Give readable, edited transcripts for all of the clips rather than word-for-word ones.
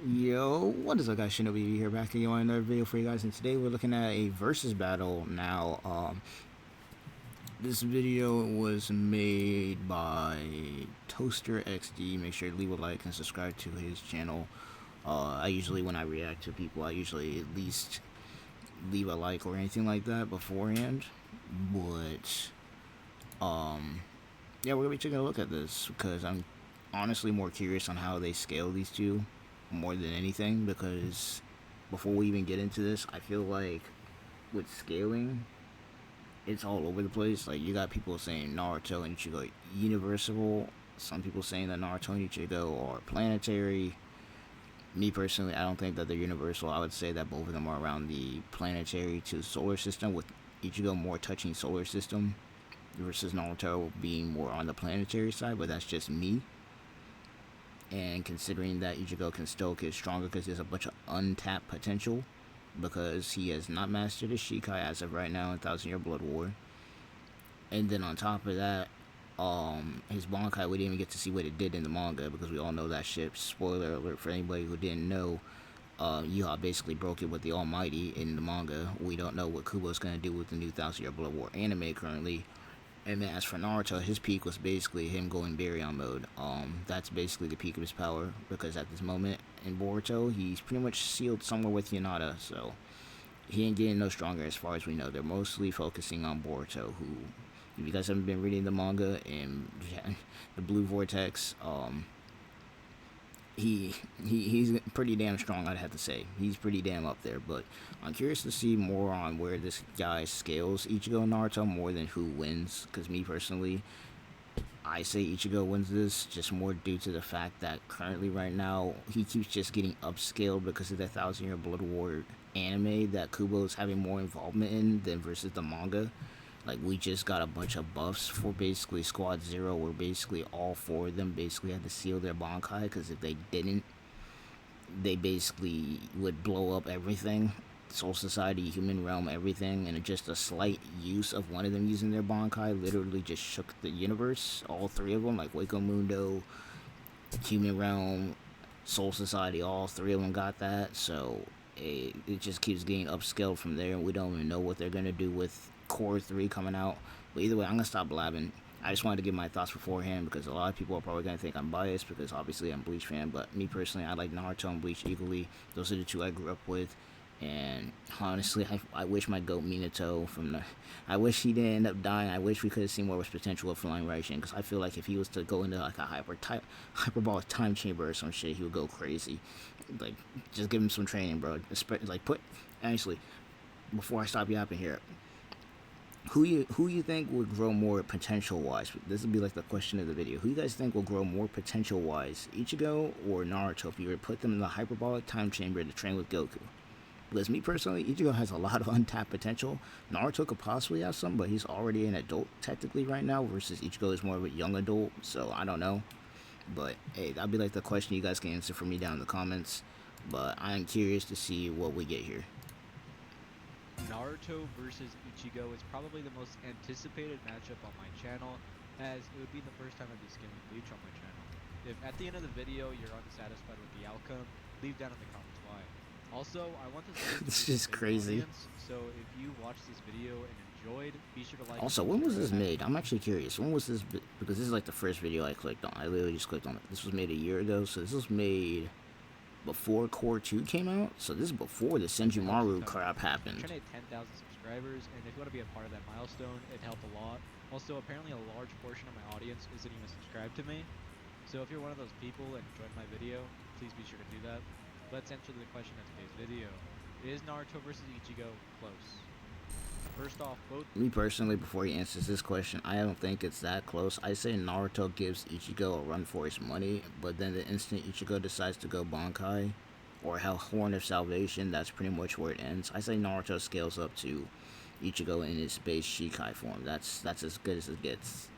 Yo, what is up guys, ShinobiEevee here back again on another video for you guys, and today we're looking at a versus battle. Now, this video was made by Toasterxd. Make sure to leave a like and subscribe to his channel. I usually, when I react to people, I usually at least leave a like or anything like that beforehand. But, yeah, we're going to be taking a look at this because I'm honestly more curious on how they scale these two more than anything, because before we even get into this, I feel like with scaling, it's all over the place. Like, you got people saying Naruto and Ichigo universal, some people saying that Naruto and Ichigo are planetary. Me personally, I don't think that they're universal. I would say that both of them are around the planetary to solar system, with Ichigo more touching solar system versus Naruto being more on the planetary side, but that's just me. And considering that Ichigo can still get stronger because there's a bunch of untapped potential, because he has not mastered his Shikai as of right now in Thousand Year Blood War. And then on top of that, his Bankai, we didn't even get to see what it did in the manga, because we all know that shit. Spoiler alert for anybody who didn't know, Yuha basically broke it with the Almighty in the manga. We don't know what Kubo's going to do with the new Thousand Year Blood War anime currently. And then as for Naruto, his peak was basically him going Baryon mode. That's basically the peak of his power, because at this moment in Boruto, he's pretty much sealed somewhere with Hinata, so he ain't getting no stronger as far as we know. They're mostly focusing on Boruto, who, if you guys haven't been reading the manga and the Blue Vortex, he's pretty damn strong, I'd have to say. He's pretty damn up there, but I'm curious to see more on where this guy scales Ichigo and Naruto more than who wins, because me personally, I say Ichigo wins this just more due to the fact that currently right now he keeps just getting upscaled because of the Thousand Year Blood War anime that Kubo is having more involvement in than versus the manga. Like, we just got a bunch of buffs for basically Squad Zero, where basically all four of them basically had to seal their Bankai, because if they didn't, they basically would blow up everything. Soul Society, Human Realm, everything, and just a slight use of one of them using their Bankai literally just shook the universe. All three of them, like Waco Mundo, Human Realm, Soul Society, all three of them got that, so it just keeps getting upscaled from there, and we don't even know what they're going to do with Core 3 coming out. But either way, I'm going to stop blabbing. I just wanted to give my thoughts beforehand, because a lot of people are probably going to think I'm biased, because obviously I'm a Bleach fan, but me personally, I like Naruto and Bleach equally. Those are the two I grew up with. And honestly, I wish my goat Minato from the, I wish he didn't end up dying. I wish we could have seen more of his potential of Flying Raishin, because I feel like if he was to go into like a hyperbolic time chamber or some shit, he would go crazy. Like, just give him some training, bro. Like, honestly, before I stop yapping here, who you think would grow more potential wise? This would be like the question of the video. Who you guys think will grow more potential wise, Ichigo or Naruto, if you were to put them in the hyperbolic time chamber to train with Goku? Because me personally, Ichigo has a lot of untapped potential. Naruto could possibly have some, but he's already an adult technically right now, versus Ichigo is more of a young adult, so I don't know. But hey, that'll be like the question you guys can answer for me down in the comments. But I'm curious to see what we get here. Naruto versus Ichigo is probably the most anticipated matchup on my channel, as it would be the first time I'd be skimming Bleach on my channel. If at the end of the video you're unsatisfied with the outcome, leave down in the comments why. Also, I want this This is crazy. Audience, so if you watched this video and enjoyed, be sure to like. Also, when was this made? I'm actually curious. When was this? Because this is like the first video I clicked on. I literally just clicked on it. This was made a year ago, so this was made before Core 2 came out. So this is before the Senjumaru crap happened. I'm trying to hit 10,000 subscribers, and if you want to be a part of that milestone, it helped a lot. Also, apparently a large portion of my audience isn't even subscribed to me. So if you're one of those people and enjoyed my video, please be sure to do that. Let's answer the question of today's video. Is Naruto versus Ichigo close? First off, both... Me personally, before he answers this question, I don't think it's that close. I say Naruto gives Ichigo a run for his money, but then the instant Ichigo decides to go Bankai, or Horn of Salvation, that's pretty much where it ends. I say Naruto scales up to Ichigo in his base Shikai form. That's as good as it gets.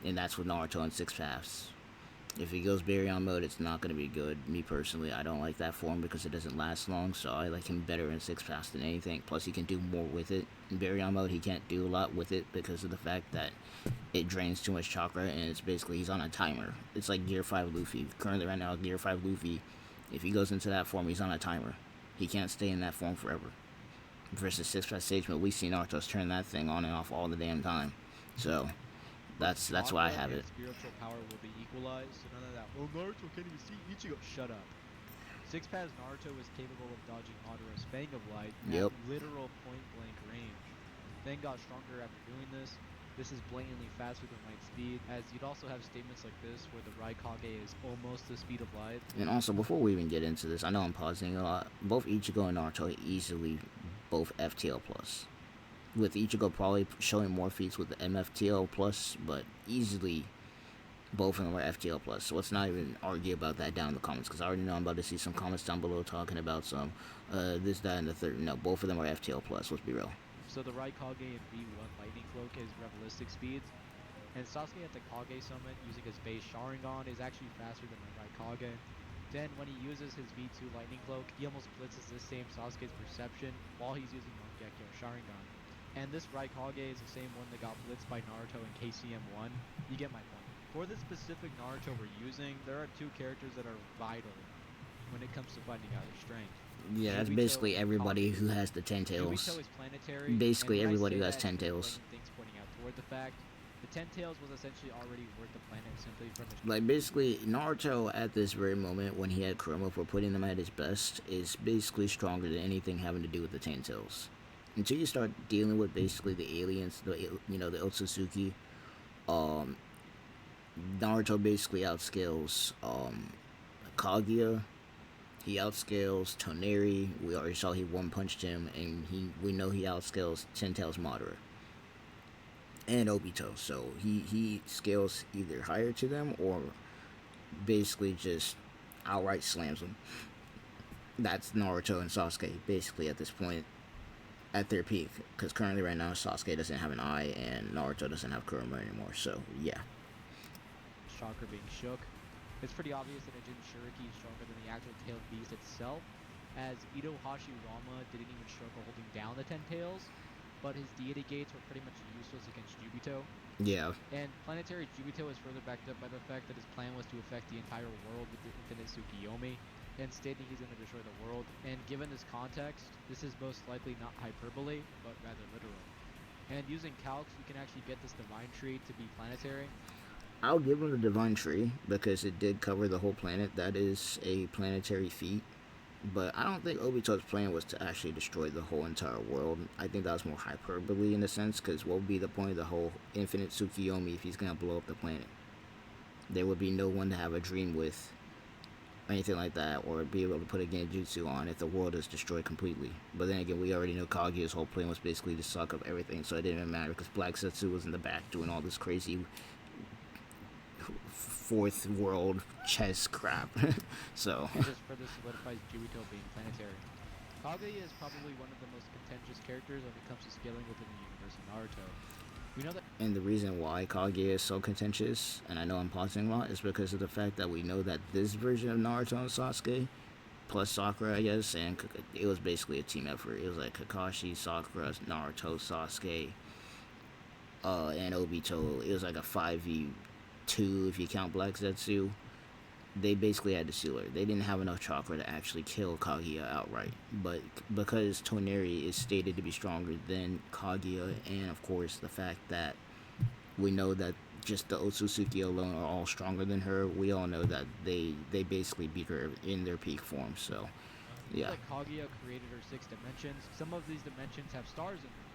And that's with Naruto in 6 paths. If he goes Baryon mode, it's not going to be good. Me personally, I don't like that form because it doesn't last long, so I like him better in 6 paths than anything. Plus, he can do more with it. In Baryon mode, he can't do a lot with it because of the fact that it drains too much chakra, and it's basically, he's on a timer. It's like Gear 5 Luffy. Currently, right now, Gear 5 Luffy If he goes into that form, he's on a timer. He can't stay in that form forever. Versus 6 stage mode, we see Naruto's turn that thing on and off all the damn time. So that's why I have it. Spiritual power will be equalized, so none of that. Oh, Naruto can't even see Ichigo. Shut up. Six Paths Naruto is capable of dodging Madara's Fang of Light at literal point-blank range. Fang got stronger after doing this. This is blatantly faster than light speed, as you'd also have statements like this where the Raikage is almost the speed of light. And also, before we even get into this, I know I'm pausing a lot. Both Ichigo and Naruto are easily both FTL plus. With Ichigo probably showing more feats with the MFTL plus, but easily both of them are FTL plus. So let's not even argue about that down in the comments, because I already know I'm about to see some comments down below talking about some this, that, and the third. No, both of them are FTL plus. Let's be real. So the Raikage in V1 Lightning Cloak is revelistic speeds, and Sasuke at the Kage Summit using his base Sharingan is actually faster than the Raikage. Then when he uses his V2 Lightning Cloak, he almost blitzes this same Sasuke's perception while he's using Mangekyo Sharingan. And this Raikage is the same one that got blitzed by Naruto in KCM1. You get my point. For the specific Naruto we're using, there are two characters that are vital when it comes to finding out his strength. Yeah, that's basically everybody who has the 10 tails. Basically everybody who has 10 tails. Things pointing out toward the fact the 10 tails was essentially already worth the planet simply from his... Like, basically, Naruto at this very moment, when he had Kurama for putting him at his best, is basically stronger than anything having to do with the 10 tails. Until you start dealing with basically the aliens, the Otsutsuki, Naruto basically outscales Kaguya. He outscales Toneri. We already saw he one-punched him, and we know he outscales Ten Tails Madara and Obito. So he scales either higher to them or basically just outright slams them. That's Naruto and Sasuke basically at this point at their peak, because currently right now Sasuke doesn't have an eye and Naruto doesn't have Kurama anymore. So yeah. Chakra being shook. It's pretty obvious that a Jinchuriki is stronger than the actual tailed beast itself, as Ito Hashirama didn't even struggle holding down the 10 tails, but his deity gates were pretty much useless against Jubito. Yeah. And planetary Jubito is further backed up by the fact that his plan was to affect the entire world with the infinite Tsukiyomi, and stating he's going to destroy the world. And given this context, this is most likely not hyperbole, but rather literal. And using calcs, you can actually get this divine tree to be planetary. I'll give him the divine tree because it did cover the whole planet. That is a planetary feat. But I don't think Obito's plan was to actually destroy the whole entire world. I think that was more hyperbole in a sense, because what would be the point of the whole infinite Tsukiyomi if he's going to blow up the planet? There would be no one to have a dream with, anything like that, or be able to put a genjutsu on if the world is destroyed completely. But then again, we already know Kaguya's whole plan was basically to suck up everything, so it didn't even matter because Black Setsu was in the back doing all this crazy fourth world chess crap. So it just further solidifies Jubito being planetary. Kaguya is probably one of the most contentious characters when it comes to scaling within the universe of Naruto. We know that, and the reason why Kaguya is so contentious, and I know I'm pausing a lot, is because of the fact that we know that this version of Naruto and Sasuke, plus Sakura, I guess, and it was basically a team effort. It was like Kakashi, Sakura, Naruto, Sasuke, and Obito. It was like a 5v2 if you count Black Zetsu. They basically had to seal her. They didn't have enough chakra to actually kill Kaguya outright. But because Toneri is stated to be stronger than Kaguya, and of course the fact that we know that just the Otsutsuki alone are all stronger than her, we all know that they basically beat her in their peak form. So yeah. Like Kaguya created her 6 dimensions. Some of these dimensions have stars in them.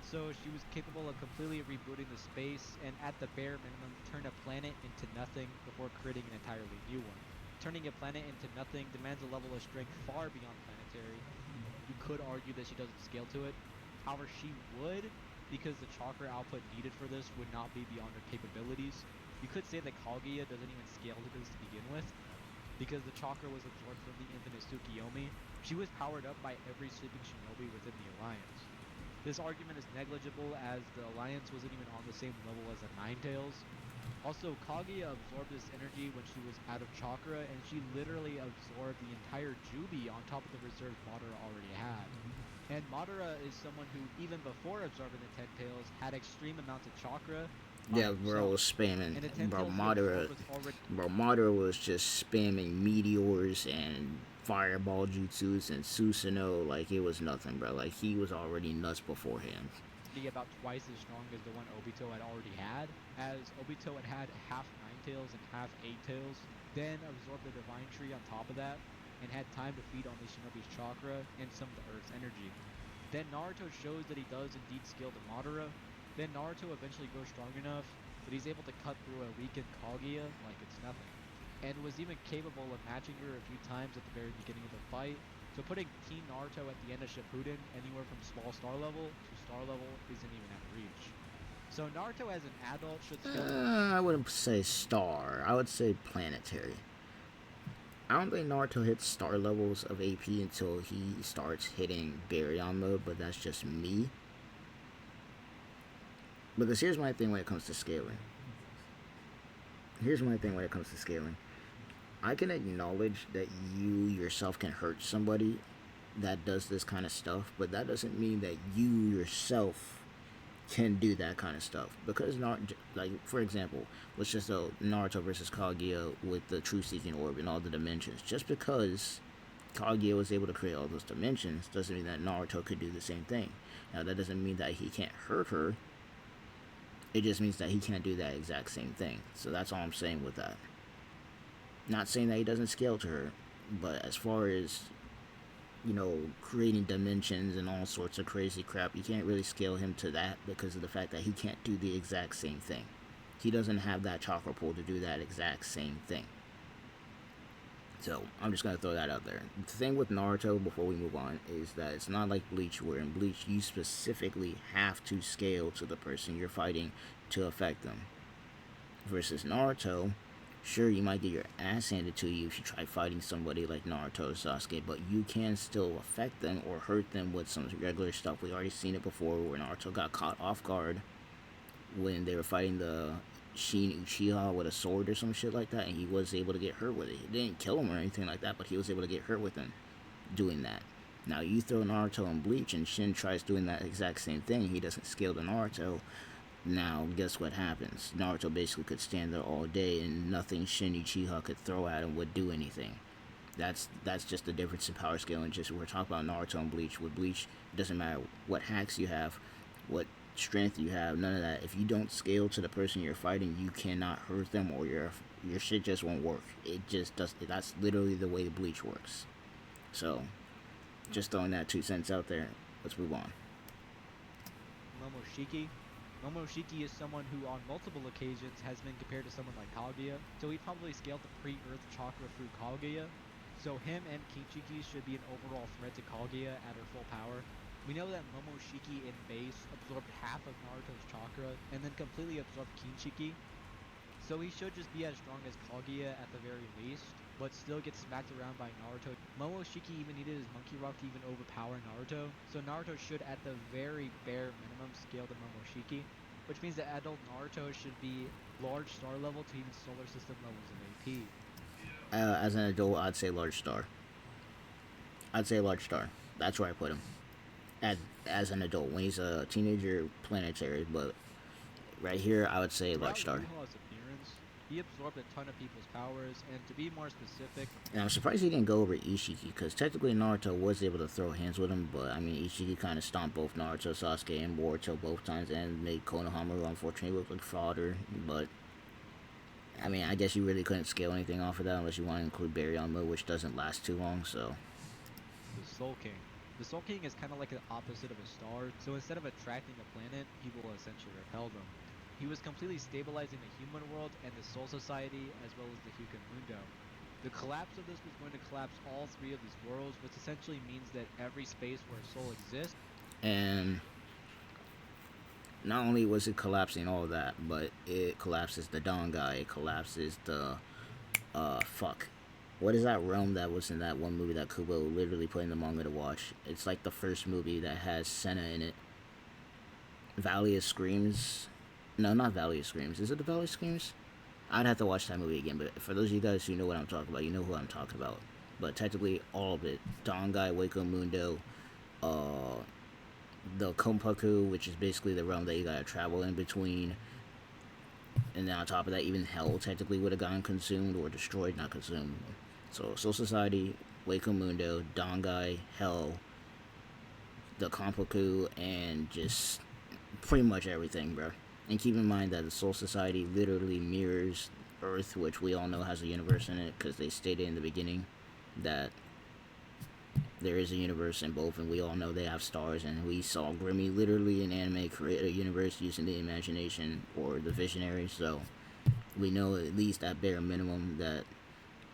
So she was capable of completely rebooting the space and at the bare minimum turn a planet into nothing before creating an entirely new one. Turning a planet into nothing demands a level of strength far beyond planetary. You could argue that she doesn't scale to it. However, she would, because the chakra output needed for this would not be beyond her capabilities. You could say that Kaguya doesn't even scale to this to begin with, because the chakra was absorbed from the infinite Tsukiyomi. She was powered up by every sleeping shinobi within the alliance. This argument is negligible as the alliance wasn't even on the same level as the Nine Tails. Also, Kaguya absorbed this energy when she was out of chakra, and she literally absorbed the entire Jubi on top of the reserves Madara already had. And Madara is someone who, even before absorbing the 10 Tails, had extreme amounts of chakra, Yeah, by bro was himself. spamming. And the 10 Bro, tails he absorbed was already Madara was just spamming meteors and fireball jutsus and Susanoo like it was nothing, bro. Like he was already nuts beforehand. about twice as strong as the one Obito had already had, as Obito had half Nine Tails and half Eight Tails, then absorbed the Divine Tree on top of that, and had time to feed on the Shinobi's chakra and some of the Earth's energy. Then Naruto shows that he does indeed scale to Madara. Then Naruto eventually grows strong enough that he's able to cut through a weakened Kaguya like it's nothing, and was even capable of matching her a few times at the very beginning of the fight. So putting Teen Naruto at the end of Shippuden anywhere from small star level to star level isn't even out of reach. So Naruto as an adult should scale to I wouldn't say star. I would say planetary. I don't think Naruto hits star levels of AP until he starts hitting Baryon mode, but that's just me. Because here's my thing when it comes to scaling. I can acknowledge that you yourself can hurt somebody that does this kind of stuff, but that doesn't mean that you yourself can do that kind of stuff. Because like for example, let's just go Naruto versus Kaguya with the Truth Seeking Orb and all the dimensions. Just because Kaguya was able to create all those dimensions doesn't mean that Naruto could do the same thing. Now that doesn't mean that he can't hurt her. It just means that he can't do that exact same thing. So that's all I'm saying with that. Not saying that he doesn't scale to her, but as far as creating dimensions and all sorts of crazy crap, you can't really scale him to that because of the fact that he can't do the exact same thing. He doesn't have that chakra pool to do that exact same thing. So I'm just gonna throw that out there. The thing with Naruto, before we move on, is that it's not like Bleach, where in Bleach you specifically have to scale to the person you're fighting to affect them. Versus Naruto, sure, you might get your ass handed to you if you try fighting somebody like Naruto or Sasuke, but you can still affect them or hurt them with some regular stuff. We already seen it before where Naruto got caught off guard when they were fighting the Shin Uchiha with a sword or some shit like that, and he was able to get hurt with it. It didn't kill him or anything like that, but he was able to get hurt with him doing that. Now you throw Naruto in Bleach and Shin tries doing that exact same thing. He doesn't scale to Naruto. Now, guess what happens? Naruto basically could stand there all day and nothing Shin Uchiha could throw at him would do anything. That's just the difference in power scaling. Just we're talking about Naruto and Bleach. With Bleach, it doesn't matter what hacks you have, what strength you have, none of that. If you don't scale to the person you're fighting, you cannot hurt them, or your shit just won't work. It just does. That's literally the way Bleach works. So, just throwing that 2 cents out there. Let's move on. Momoshiki. Momoshiki is someone who on multiple occasions has been compared to someone like Kaguya, so he probably scaled the pre-Earth chakra through Kaguya. So him and Kinshiki should be an overall threat to Kaguya at her full power. We know that Momoshiki in base absorbed half of Naruto's chakra and then completely absorbed Kinshiki. So he should just be as strong as Kaguya at the very least, but still get smacked around by Naruto. Momoshiki even needed his Monkey Rock to even overpower Naruto, so Naruto should at the very bare minimum scale to Momoshiki, which means that adult Naruto should be large star level to even solar system levels of AP. As an adult, I'd say large star. That's where I put him. As an adult, when he's a teenager, planetary, but right here, I would say large star. He absorbed a ton of people's powers, and to be more specific... And I'm surprised he didn't go over Ishiki, because technically Naruto was able to throw hands with him, but I mean, Ishiki kind of stomped both Naruto, Sasuke, and Boruto both times, and made Konohama, who unfortunately look like fodder, but... I mean, I guess you really couldn't scale anything off of that unless you want to include Baryon mode, which doesn't last too long, so... The Soul King. The Soul King is kind of like the opposite of a star, so instead of attracting a planet, he will essentially repel them. He was completely stabilizing the human world and the Soul Society, as well as the Hukan Mundo. The collapse of this was going to collapse all three of these worlds, which essentially means that every space where a soul exists... And not only was it collapsing all of that, but it collapses the Dongai, it collapses the... What is that realm that was in that one movie that Kubo literally put in the manga to watch? It's like the first movie that has Senna in it. Valley of Screams... No, not Valley of Screams. Is it the Valley of Screams? I'd have to watch that movie again, but for those of you guys who know what I'm talking about, you know who I'm talking about. But technically, all of it. Dongai, Waco Mundo, the Kompaku, which is basically the realm that you gotta travel in between, And then on top of that, even hell technically would have gotten consumed or destroyed, not consumed. So Soul Society, Waco Mundo, Dongai, Hell, the Kompoku, and just pretty much everything, bro. And keep in mind that the Soul Society literally mirrors Earth, which we all know has a universe in it, because they stated in the beginning that there is a universe in both, and we all know they have stars. And we saw Grimmy literally in anime create a universe using the imagination or the visionary. So we know at least at bare minimum that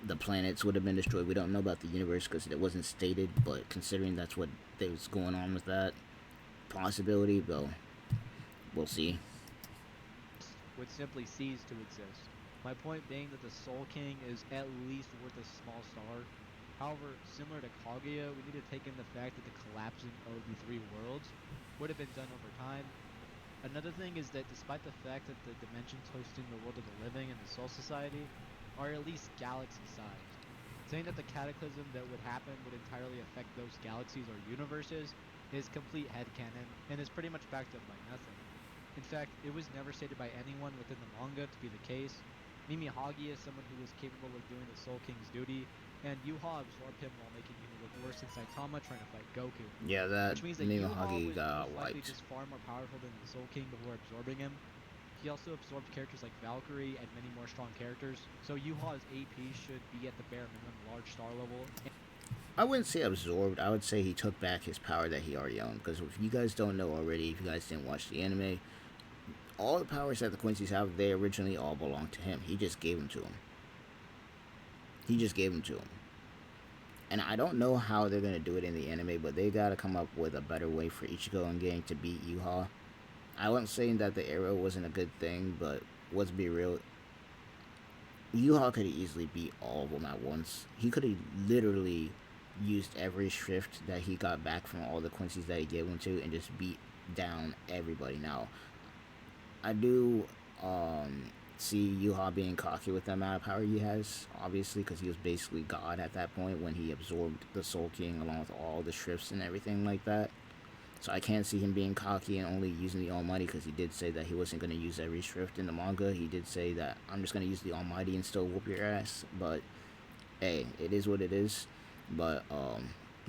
the planets would have been destroyed. We don't know about the universe because it wasn't stated, but considering that's what was going on with that possibility, well, we'll see. Would simply cease to exist. My point being that the Soul King is at least worth a small star. However, similar to Kaguya, we need to take in the fact that the collapsing of the three worlds would have been done over time. Another thing is that despite the fact that the dimensions hosting the world of the living and the Soul Society are at least galaxy-sized, saying that the cataclysm that would happen would entirely affect those galaxies or universes is complete headcanon and is pretty much backed up by nothing. In fact, it was never stated by anyone within the manga to be the case. Mimi Hagi is someone who was capable of doing the Soul King's duty, and Yuha absorbed him while making him look worse than Saitama trying to fight Goku. Yeah, that Which means that Mimi Yuha Hagi was got most likely wiped. just far more powerful than the Soul King before absorbing him. He also absorbed characters like Valkyrie and many more strong characters, so Yuha's AP should be at the bare minimum large star level. I wouldn't say absorbed. I would say he took back his power that he already owned. Because if you guys don't know already, if you guys didn't watch the anime, all the powers that the Quincy's have, they originally all belong to him. He just gave them to him. He just gave them to him. And I don't know how they're going to do it in the anime, but they got to come up with a better way for Ichigo and Gang to beat Yuha. I wasn't saying that the arrow wasn't a good thing, but let's be real. Yuha could have easily beat all of them at once. He could have literally used every shift that he got back from all the Quincy's that he gave him to and just beat down everybody. Now, I do see Yuha being cocky with the amount of power he has, obviously, because he was basically God at that point when he absorbed the Soul King along with all the shifts and everything like that. So I can't see him being cocky and only using the Almighty, because he did say that he wasn't going to use every shrift in the manga. He did say that I'm just going to use the Almighty and still whoop your ass. But hey, it is what it is. But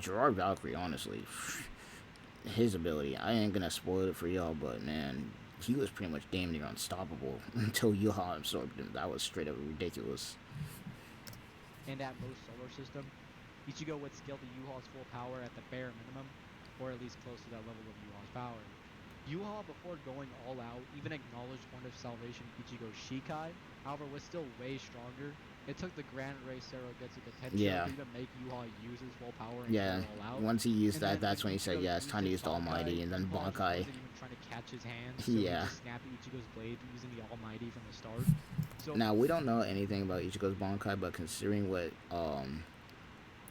Gerard Valkyrie, honestly, his ability, I ain't going to spoil it for y'all, but man, he was pretty much damn near unstoppable until Yuha absorbed him. That was straight up ridiculous. And at most solar system, Ichigo would scale to Yuha's full power at the bare minimum, or at least close to that level of Yuha's power. Yuha, before going all out, even acknowledged Horn of Salvation Ichigo's Shikai, however was still way stronger. It took the Grand Ray Sarogetsu Tensho Yeah. to even make Yuha use his full power and Yeah, go all out. once he used And that, then that's when he said, Ichigo yeah, it's time to use used the Almighty, and then Yuha just Bankai. wasn't even trying to catch his hand, so Yeah. he just snapped Ichigo's blade using the Almighty from the start. So Now, we don't know anything about Ichigo's Bankai, but considering what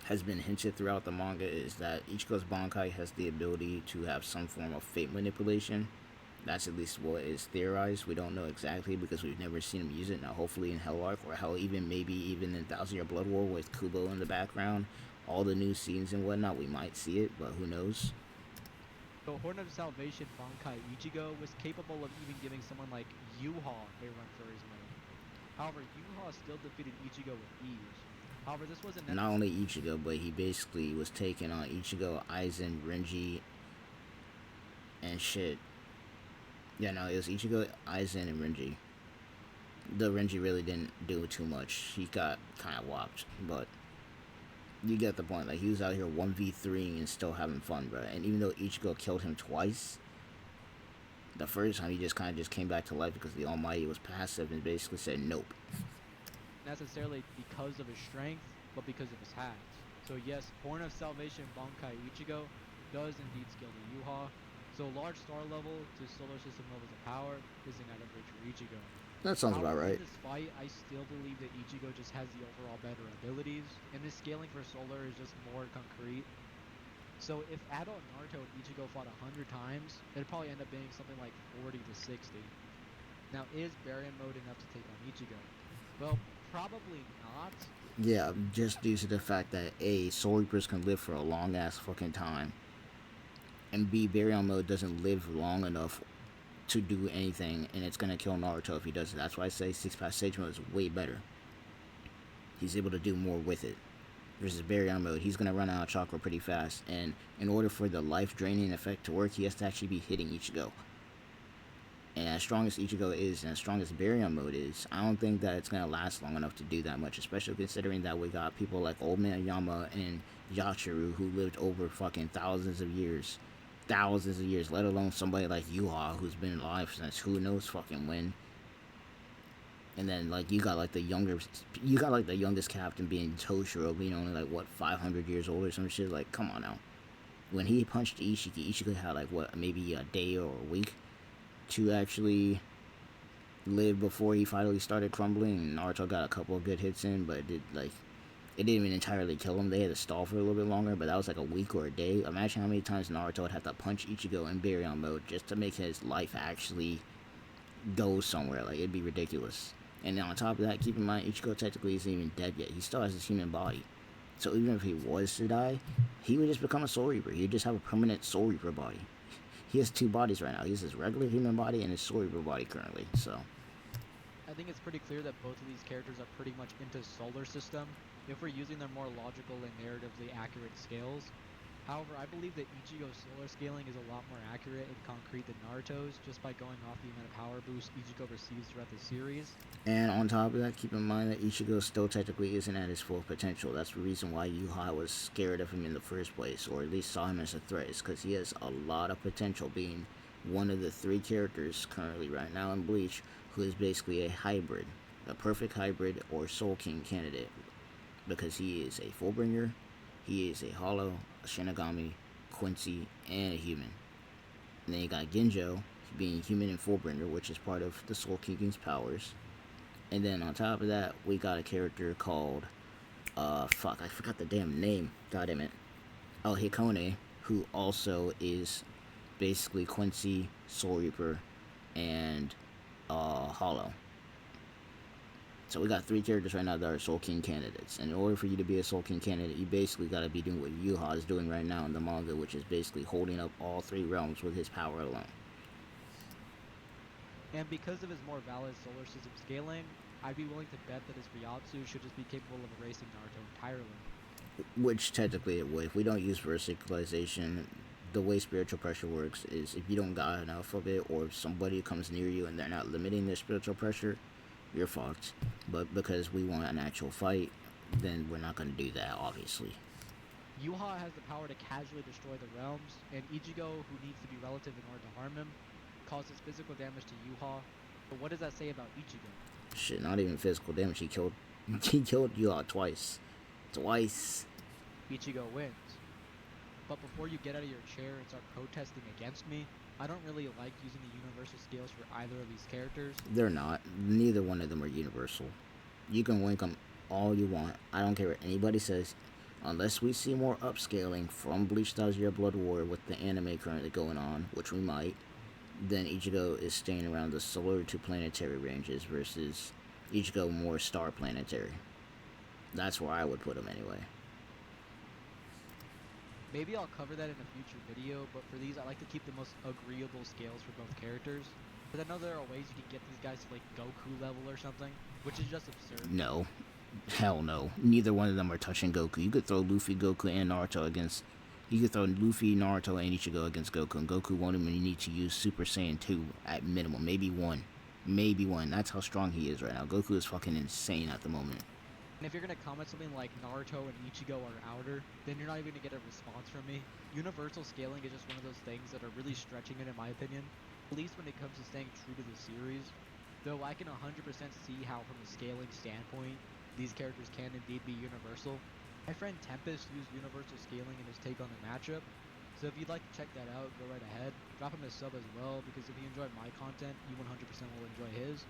has been hinted throughout the manga is that Ichigo's Bankai has the ability to have some form of fate manipulation. That's at least what is theorized. We don't know exactly because we've never seen him use it. Now, hopefully in Hell Arc, or hell, maybe even in Thousand Year Blood War with Kubo in the background, all the new scenes and whatnot, we might see it, but who knows? So Horn of Salvation Bankai Ichigo was capable of even giving someone like Yuha a run for his money. However, Yuha still defeated Ichigo with ease. However, this wasn't Not only Ichigo, but he basically was taking on Ichigo, Aizen, Renji, and shit. Yeah, no, it was Ichigo, Aizen, and Renji. The Renji really didn't do too much. He got kind of whopped, but you get the point. Like, he was out here 1v3 and still having fun, bro. And even though Ichigo killed him twice, the first time he just kind of just came back to life because the Almighty was passive and basically said nope. Necessarily because of his strength, but because of his hacks. So yes, Horn of Salvation Bankai Ichigo does indeed scale to Yuha. So large star level to solar system levels of power isn't out of reach for Ichigo. That sounds about However, right. in this fight, I still believe that Ichigo just has the overall better abilities, and this scaling for solar is just more concrete. So if adult Naruto and Ichigo fought 100 times, it'd probably end up being something like 40 to 60. Now, is Baryon Mode enough to take on Ichigo? Well, probably not. Yeah, just due to the fact that A, Soul Reapers can live for a long ass fucking time, and B, Baryon Mode doesn't live long enough to do anything, and it's gonna kill Naruto if he does it. That's why I say 6-pass Sage Mode is way better. He's able to do more with it. Versus Baryon Mode, he's gonna run out of chakra pretty fast, and in order for the life draining effect to work, he has to actually be hitting Ichigo. And as strong as Ichigo is, and as strong as Baryon Mode is, I don't think that it's gonna last long enough to do that much, especially considering that we got people like Old Man Yama and Yachiru who lived over fucking thousands of years, let alone somebody like Yuha who's been alive since who knows fucking when. And then like you got like the youngest captain being Toshiro being only like what 500 years old or some shit. Like come on now. When he punched Ichigo had like what maybe a day or a week to actually live before he finally started crumbling. And Naruto got a couple of good hits in, but it didn't even entirely kill him. They had to stall for a little bit longer, but that was like a week or a day. Imagine how many times Naruto would have to punch Ichigo in Baryon Mode just to make his life actually go somewhere. Like it'd be ridiculous. And then on top of that, keep in mind Ichigo technically isn't even dead yet. He still has his human body. So even if he was to die, he would just become a Soul Reaper. He'd just have a permanent Soul Reaper body. He has two bodies right now. He has his regular human body and his Soul Reaper body currently. So I think it's pretty clear that both of these characters are pretty much into solar system if we're using their more logical and narratively accurate scales. However, I believe that Ichigo's solar scaling is a lot more accurate and concrete than Naruto's, just by going off the amount of power boost Ichigo receives throughout the series. and on top of that, keep in mind that Ichigo still technically isn't at his full potential. That's the reason why Yuha was scared of him in the first place, or at least saw him as a threat, is because he has a lot of potential, being one of the 3 characters currently right now in Bleach who is basically a hybrid, a perfect hybrid or Soul King candidate, because he is a Fullbringer, he is a Hollow, a Shinigami, Quincy, and a human. And then you got Genjo being human and Fullbringer, which is part of the Soul King's powers. And then on top of that, we got a character called, I forgot the damn name. God damn it. Oh, Hikone, who also is basically Quincy, Soul Reaper, and Hollow. So we got 3 characters right now that are Soul King candidates. And in order for you to be a Soul King candidate, you basically got to be doing what Yuha is doing right now in the manga, which is basically holding up all 3 realms with his power alone. And because of his more valid solar system scaling, I'd be willing to bet that his Ryotsu should just be capable of erasing Naruto entirely. Which technically it would. If we don't use verse equalization, the way spiritual pressure works is if you don't got enough of it, or if somebody comes near you and they're not limiting their spiritual pressure, you're fucked. But because we want an actual fight, then we're not going to do that, obviously. Yuha has the power to casually destroy the realms, and Ichigo, who needs to be relative in order to harm him, causes physical damage to Yuha. But what does that say about Ichigo? Shit, not even physical damage. He killed Yuha twice. Ichigo wins. But before you get out of your chair and start protesting against me, I don't really like using the universal scales for either of these characters. They're not. Neither one of them are universal. You can link them all you want. I don't care what anybody says. Unless we see more upscaling from Bleach Thousand Year Blood War with the anime currently going on, which we might, then Ichigo is staying around the solar to planetary ranges versus Ichigo more star planetary. That's where I would put him anyway. Maybe I'll cover that in a future video, but for these I like to keep the most agreeable scales for both characters. Because I know there are ways you can get these guys to like Goku level or something, which is just absurd. No. Hell no. Neither one of them are touching Goku. You could throw Luffy, Goku, and Naruto against... You could throw Luffy, Naruto, and Ichigo against Goku, and Goku won't even need to use Super Saiyan 2 at minimum. Maybe 1. Maybe 1. That's how strong he is right now. Goku is fucking insane at the moment. And if you're going to comment something like Naruto and Ichigo are outer, then you're not even going to get a response from me. Universal scaling is just one of those things that are really stretching it in my opinion, at least when it comes to staying true to the series. Though I can 100% see how from a scaling standpoint, these characters can indeed be universal. My friend Tempest used universal scaling in his take on the matchup, so if you'd like to check that out, go right ahead. Drop him a sub as well, because if you enjoy my content, you 100% will enjoy his.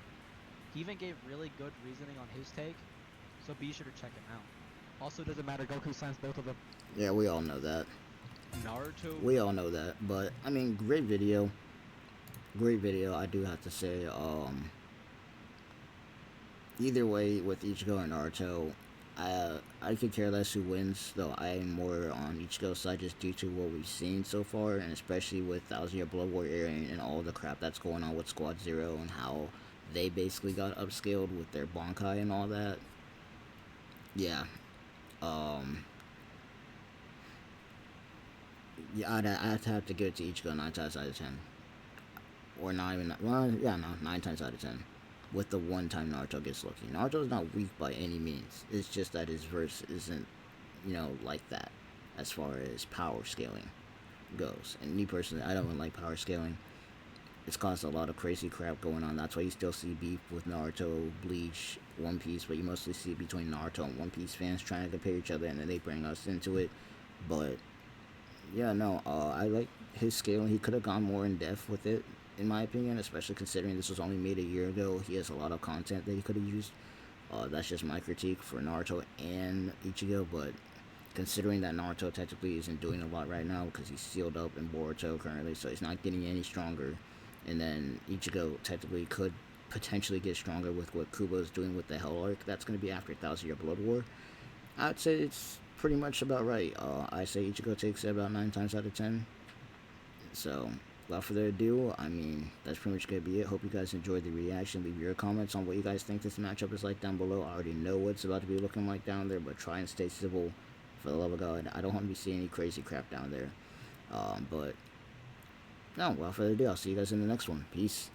He even gave really good reasoning on his take, so be sure to check him out. Also, doesn't matter, Goku slams both of them. Yeah, we all know that. Naruto. We all know that, but, I mean, great video. Great video, I do have to say. Either way, with Ichigo and Naruto, I could care less who wins, though I am more on Ichigo's side just due to what we've seen so far, and especially with Thousand Year Blood War era and all the crap that's going on with Squad Zero and how they basically got upscaled with their Bonkai and all that. Yeah, um, yeah, I'd have to give it to Ichigo 9 times out of 10, or not even. Well, yeah, no, 9 times out of 10. With the one time Naruto gets lucky, Naruto's not weak by any means. It's just that his verse isn't, like that as far as power scaling goes. And me personally, I don't really like power scaling. It's caused a lot of crazy crap going on. That's why you still see beef with Naruto, Bleach, One Piece, but you mostly see between Naruto and One Piece fans trying to compare each other, and then they bring us into it. But yeah, no, I like his scaling. He could have gone more in depth with it, in my opinion, especially considering this was only made a year ago. He has a lot of content that he could have used. That's just my critique for Naruto and Ichigo, but considering that Naruto technically isn't doing a lot right now because he's sealed up in Boruto currently, so he's not getting any stronger. And then Ichigo technically could potentially get stronger with what Kubo's doing with the Hell Arc. That's going to be after Thousand Year Blood War. I'd say it's pretty much about right. I say Ichigo takes it about 9 times out of 10. So, without further ado, I mean, that's pretty much going to be it. Hope you guys enjoyed the reaction. Leave your comments on what you guys think this matchup is like down below. I already know what it's about to be looking like down there, but try and stay civil for the love of God. I don't want to be seeing any crazy crap down there. But, no, without further ado, I'll see you guys in the next one. Peace.